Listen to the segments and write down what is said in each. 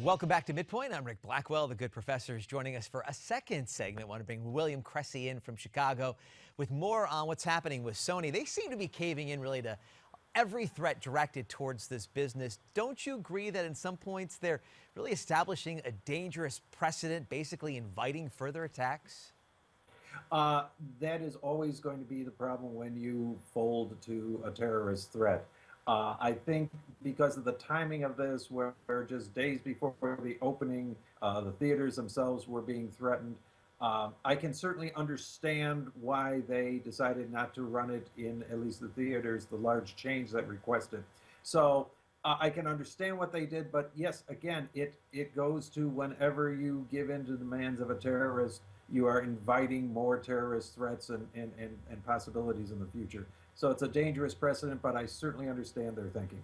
Welcome back to MidPoint. I'm Rick Blackwell. The good professor is joining us for a second segment. I want to bring William Kresse in from Chicago with more on what's happening with Sony. They seem to be caving in really to every threat directed towards this business. Don't you agree that in some points they're really establishing a dangerous precedent, basically inviting further attacks? That is always going to be the problem when you fold to a terrorist threat. I think because of the timing of this, where just days before the opening, the theaters themselves were being threatened, I can certainly understand why they decided not to run it in at least the theaters, the large chains that requested. So I can understand what they did, but yes, again, it goes to whenever you give in to the demands of a terrorist, you are inviting more terrorist threats and possibilities in the future. So it's a dangerous precedent, but I certainly understand their thinking.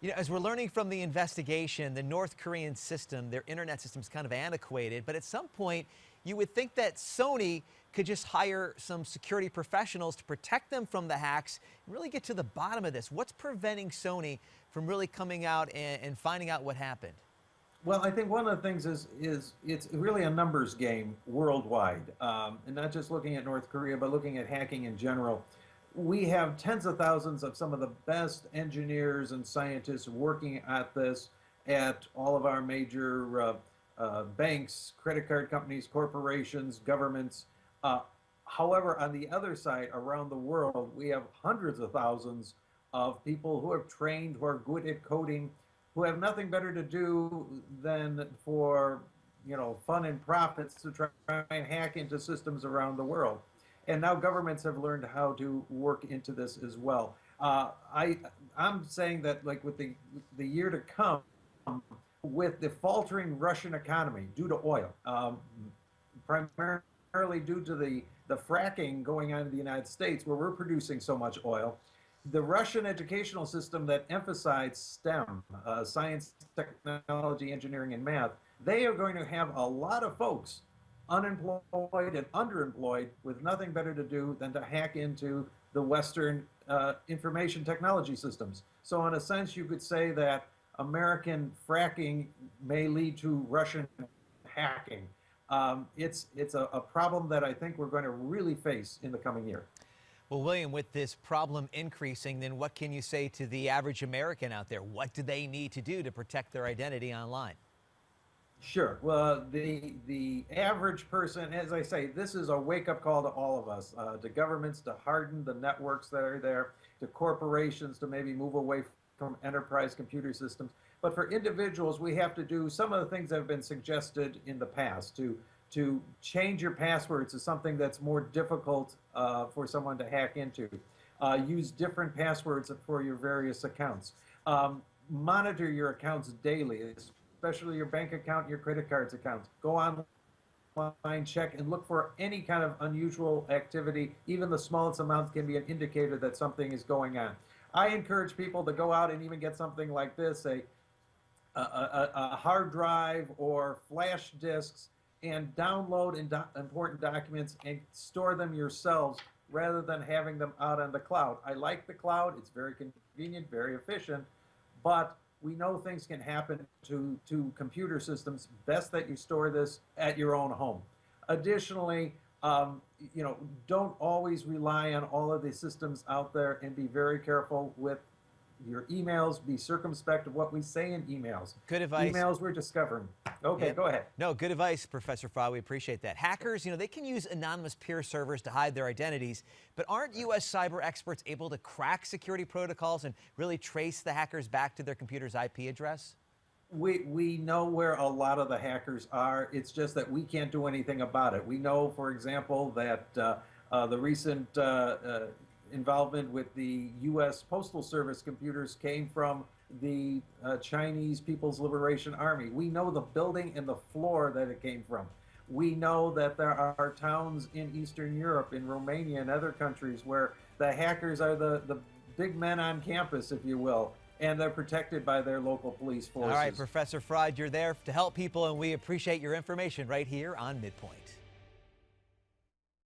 You know, as we're learning from the investigation, the North Korean system, their internet system is kind of antiquated, but at some point you would think that Sony could just hire some security professionals to protect them from the hacks and really get to the bottom of this. What's preventing Sony from really coming out and finding out what happened? Well, I think one of the things is it's really a numbers game worldwide, and not just looking at North Korea, but looking at hacking in general. We have tens of thousands of some of the best engineers and scientists working at this at all of our major banks, credit card companies, corporations, governments. However, on the other side, around the world, we have hundreds of thousands of people who have trained, who are good at coding, who have nothing better to do than for, fun and profits to try and hack into systems around the world. And now governments have learned how to work into this as well. I'm saying that, like, with the year to come, with the faltering Russian economy due to oil, primarily due to the fracking going on in the United States, where we're producing so much oil, the Russian educational system that emphasized STEM, science, technology, engineering, and math, they are going to have a lot of folks unemployed and underemployed with nothing better to do than to hack into the Western information technology systems. So in a sense, you could say that American fracking may lead to Russian hacking. It's a problem that I think we're going to really face in the coming year. Well, William, with this problem increasing, then what can you say to the average American out there? What do they need to do to protect their identity online? Sure. Well, the average person, as I say, this is a wake-up call to all of us, to governments to harden the networks that are there, to corporations to maybe move away from enterprise computer systems. But for individuals, we have to do some of the things that have been suggested in the past to change your passwords to something that's more difficult for someone to hack into. Use different passwords for your various accounts. Monitor your accounts daily, especially your bank account, your credit cards accounts. Go online, check, and look for any kind of unusual activity. Even the smallest amounts can be an indicator that something is going on. I encourage people to go out and even get something like this, a hard drive or flash disks, and download important documents and store them yourselves rather than having them out on the cloud. I like the cloud. It's very convenient, very efficient, but we know things can happen to computer systems. Best that you store this at your own home. Additionally, don't always rely on all of the systems out there, and be very careful with your emails. Be circumspect of what we say in emails. Good advice. Emails we're discovering. Okay, Yep. Go ahead. No, good advice, Professor Fry. We appreciate that. Hackers, they can use anonymous peer servers to hide their identities, but aren't U.S. cyber experts able to crack security protocols and really trace the hackers back to their computer's IP address? We know where a lot of the hackers are. It's just that we can't do anything about it. We know, for example, that the recent involvement with the U.S. Postal Service computers came from the Chinese People's Liberation Army. We know the building and the floor that it came from. We know that there are towns in Eastern Europe, in Romania and other countries, where the hackers are the big men on campus, if you will, and they're protected by their local police forces. All right, Professor Fry, you're there to help people, and we appreciate your information right here on MidPoint.